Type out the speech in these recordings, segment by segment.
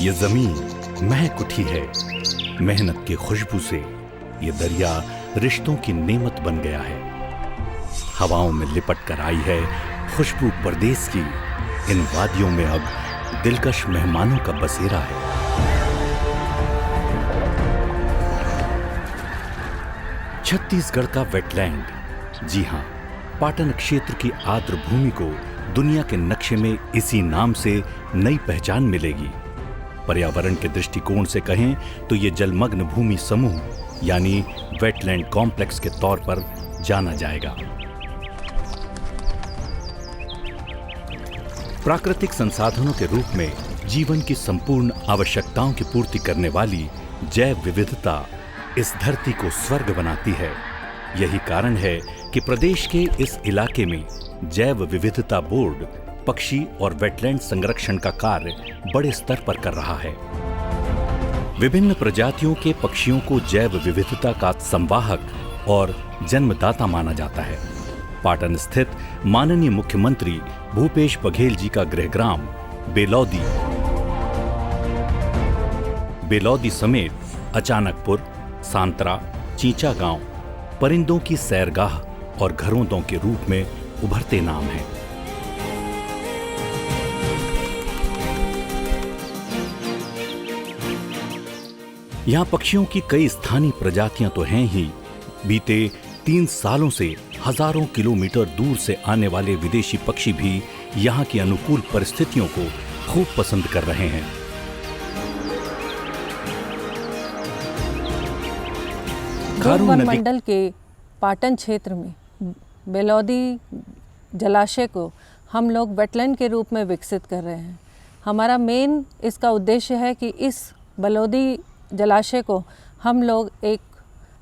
ये जमीन महक उठी है मेहनत की खुशबू से। ये दरिया रिश्तों की नेमत बन गया है। हवाओं में लिपट कर आई है खुशबू परदेस की। इन वादियों में अब दिलकश मेहमानों का बसेरा है। छत्तीसगढ़ का वेटलैंड, जी हां, पाटन क्षेत्र की आर्द्र भूमि को दुनिया के नक्शे में इसी नाम से नई पहचान मिलेगी। पर्यावरण के दृष्टिकोण से कहें तो ये जलमग्न भूमि समूह यानी वेटलैंड कॉम्प्लेक्स के तौर पर जाना जाएगा। प्राकृतिक संसाधनों के रूप में जीवन की संपूर्ण आवश्यकताओं की पूर्ति करने वाली जैव विविधता इस धरती को स्वर्ग बनाती है। यही कारण है कि प्रदेश के इस इलाके में जैव विविधता बोर्ड पक्षी और वेटलैंड संरक्षण का कार्य बड़े स्तर पर कर रहा है। विभिन्न प्रजातियों के पक्षियों को जैव विविधता का संवाहक और जन्मदाता माना जाता है। पाटन स्थित माननीय मुख्यमंत्री भूपेश बघेल जी का गृहग्राम बेलौदी समेत अचानकपुर, सांतरा, चींचा गांव परिंदों की सैरगाह और घरोंदों के रूप में उभरते नाम हैं। यहां पक्षियों की कई स्थानीय प्रजातियां तो हैं ही, बीते 3 सालों से हजारों किलोमीटर दूर से आने वाले विदेशी पक्षी भी यहां की अनुकूल परिस्थितियों को खूब पसंद कर रहे हैं। वन मंडल के पाटन क्षेत्र में बेलौदी जलाशय को हम लोग वेटलैंड के रूप में विकसित कर रहे हैं। हमारा मेन इसका उद्देश्य है कि इस बेलौदी जलाशय को हम लोग एक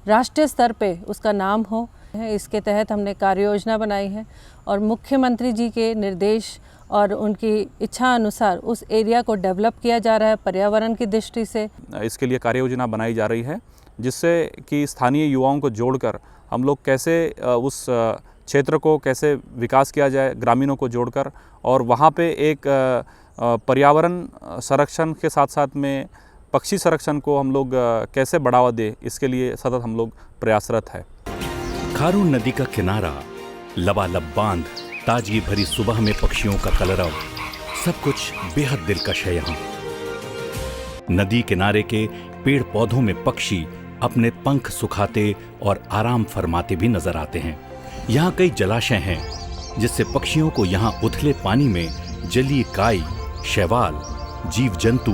राष्ट्रीय स्तर पे उसका नाम हो। इसके तहत हमने कार्य योजना बनाई है और मुख्यमंत्री जी के निर्देश और उनकी इच्छा अनुसार उस एरिया को डेवलप किया जा रहा है पर्यावरण की दृष्टि से। इसके लिए कार्य योजना बनाई जा रही है जिससे कि स्थानीय युवाओं को जोड़कर हम लोग कैसे उस क्षेत्र को कैसे विकास किया जाए, ग्रामीणों को जोड़कर, और वहाँ पे एक पर्यावरण संरक्षण के साथ साथ में पक्षी संरक्षण को हम लोग कैसे बढ़ावा दे, इसके लिए सतत हम लोग प्रयासरत है। खारून नदी का किनारा, लबालब बांध, ताजगी भरी सुबह में पक्षियों का कलरव, सब कुछ बेहद दिलकश है। यहाँ नदी किनारे के पेड़ पौधों में पक्षी अपने पंख सुखाते और आराम फरमाते भी नजर आते हैं। यहाँ कई जलाशय हैं जिससे पक्षियों को यहाँ उथले पानी में जलीय काई, शैवाल, जीव जंतु,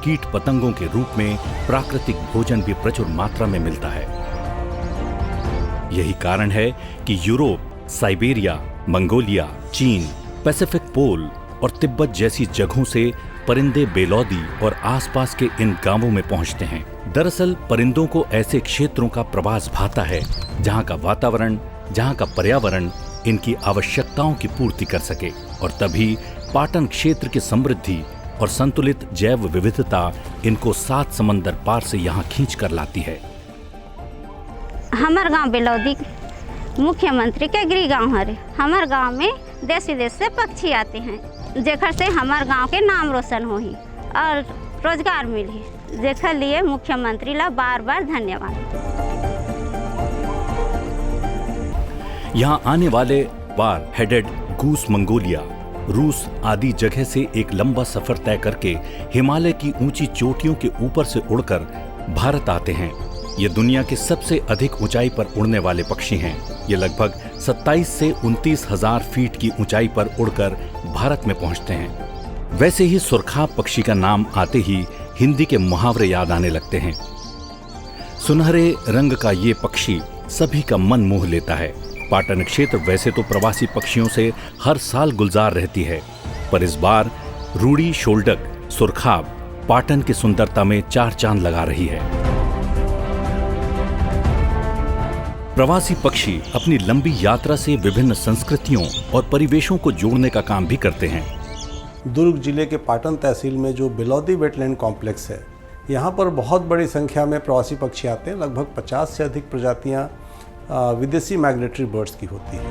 कीट पतंगों के रूप में प्राकृतिक भोजन भी प्रचुर मात्रा में मिलता है। यही कारण है कि यूरोप, साइबेरिया, मंगोलिया, चीन, पैसिफिक पोल और तिब्बत जैसी जगहों से परिंदे बेलौदी और आसपास के इन गांवों में पहुंचते हैं। दरअसल परिंदों को ऐसे क्षेत्रों का प्रवास भाता है जहां का वातावरण, जहां का पर्यावरण इनकी आवश्यकताओं की पूर्ति कर सके, और तभी पाटन क्षेत्र की समृद्धि और संतुलित जैव विविधता इनको 7 समंदर पार से यहाँ खींच कर लाती है। हमार गांव बेलौदी मुख्यमंत्री के गृह गांव है। हमार गांव में देश विदेश से पक्षी आते हैं, जेकर से हमार गांव के नाम रोशन हो ही और रोजगार मिली, जेकर लिए मुख्यमंत्री ला बार बार धन्यवाद। यहाँ आने वाले बार हेडेड गूस मंगोलिया, रूस आदि जगह से एक लंबा सफर तय करके हिमालय की ऊंची चोटियों के ऊपर से उड़कर भारत आते हैं। ये दुनिया के सबसे अधिक ऊंचाई पर उड़ने वाले पक्षी हैं। ये लगभग 27 से 29 हजार फीट की ऊंचाई पर उड़कर भारत में पहुंचते हैं। वैसे ही सुरखाब पक्षी का नाम आते ही हिंदी के मुहावरे याद आने लगते हैं। सुनहरे रंग का ये पक्षी सभी का मन मोह लेता है। पाटन क्षेत्र वैसे तो प्रवासी पक्षियों से हर साल गुलजार रहती है, पर इस बार रूडी शोल्डक सुरखाब पाटन की सुंदरता में 4 चांद लगा रही है। प्रवासी पक्षी अपनी लंबी यात्रा से विभिन्न संस्कृतियों और परिवेशों को जोड़ने का काम भी करते हैं। दुर्ग जिले के पाटन तहसील में जो बेलौदी वेटलैंड कॉम्प्लेक्स है, यहाँ पर बहुत बड़ी संख्या में प्रवासी पक्षी आते हैं। लगभग 50 से अधिक प्रजातियाँ विदेशी माइग्रेटरी बर्ड्स की होती हैं।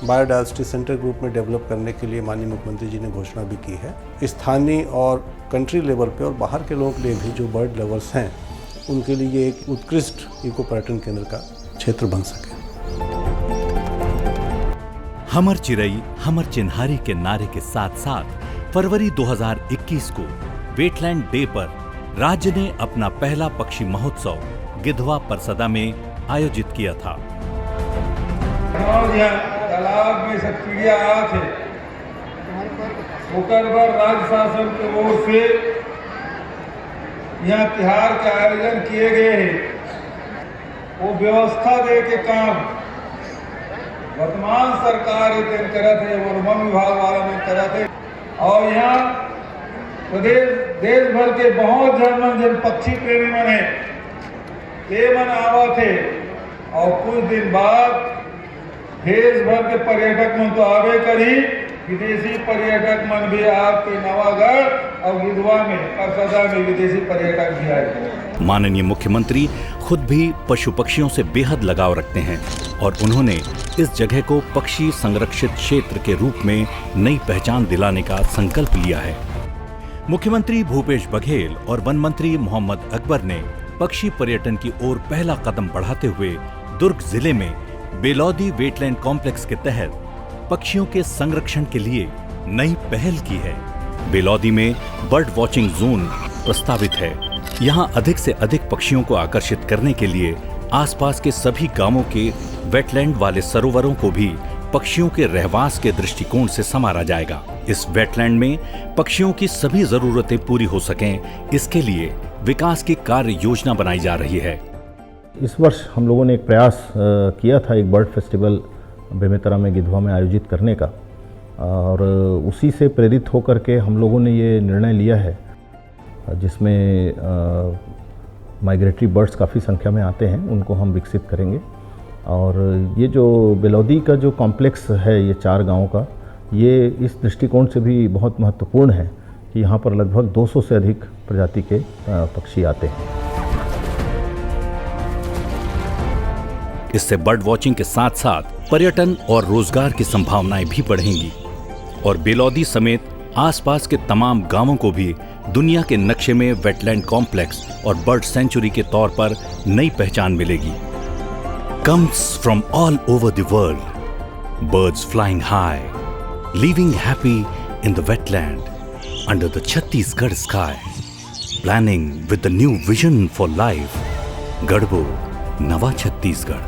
बायोडायवर्सिटी सेंटर के रूप में डेवलप करने के लिए माननीय मुख्यमंत्री जी ने घोषणा भी की है। स्थानीय और कंट्री लेवल पे और बाहर के लोगों के लिए भी जो बर्ड लवर्स हैं उनके लिए एक उत्कृष्ट इको पर्यटन केंद्र का क्षेत्र बन सके। हमर चिरई हमर चिन्हारी के नारे के साथ साथ फरवरी 2021 को वेटलैंड डे पर राज्य ने अपना पहला पक्षी महोत्सव गिधवा परसदा में आयोजित किया था। तालाब में सब चिड़िया आए थे, ओकर बाद राज्य शासन की ओर से यहाँ त्योहार के आयोजन किए गए हैं। वो व्यवस्था दे के काम वर्तमान सरकार ये करत है और वन विभाग वाला में करत है। और यहाँ प्रदेश देश भर के बहुत जन पक्षी प्रेमी मन है, ये मन आवा थे। और कुछ दिन बाद देश भर के पर्यटक मन तो आवे करी, विदेशी पर्यटक मन भी आपके नवागढ़ और गिधवा में परसदा में विदेशी पर्यटक भी आए। माननीय मुख्यमंत्री खुद भी पशु पक्षियों से बेहद लगाव रखते हैं और उन्होंने इस जगह को पक्षी संरक्षित क्षेत्र के रूप में नई पहचान दिलाने का संकल्प लिया है। मुख्यमंत्री भूपेश बघेल और वन मंत्री मोहम्मद अकबर ने पक्षी पर्यटन की ओर पहला कदम बढ़ाते हुए दुर्ग जिले में बेलौदी वेटलैंड कॉम्प्लेक्स के तहत पक्षियों के संरक्षण के लिए नई पहल की है। बेलौदी में बर्ड वॉचिंग जोन प्रस्तावित है। यहाँ अधिक से अधिक पक्षियों को आकर्षित करने के लिए आसपास के सभी गांवों के वेटलैंड वाले सरोवरों को भी पक्षियों के रहवास के दृष्टिकोण से संवारा जाएगा। इस वेटलैंड में पक्षियों की सभी जरूरतें पूरी हो सकें, इसके लिए विकास की कार्य योजना बनाई जा रही है। इस वर्ष हम लोगों ने एक प्रयास किया था एक बर्ड फेस्टिवल बेमेतरा में गिधवा में आयोजित करने का, और उसी से प्रेरित होकर के हम लोगों ने ये निर्णय लिया है, जिसमें माइग्रेटरी बर्ड्स काफ़ी संख्या में आते हैं, उनको हम विकसित करेंगे। और ये जो बेलौदी का जो कॉम्प्लेक्स है ये 4 गाँव का, ये इस दृष्टिकोण से भी बहुत महत्वपूर्ण है कि यहाँ पर लगभग 200 से अधिक प्रजाति के पक्षी आते हैं। इससे बर्ड वॉचिंग के साथ साथ पर्यटन और रोजगार की संभावनाएं भी बढ़ेंगी और बेलौदी समेत आसपास के तमाम गांवों को भी दुनिया के नक्शे में वेटलैंड कॉम्प्लेक्स और बर्ड सेंचुरी के तौर पर नई पहचान मिलेगी। Comes from all over the world, birds flying high, living happy in the wetland under the Chhattisgarh sky, planning with the new vision for life, Gadbo, Nava Chhattisgarh.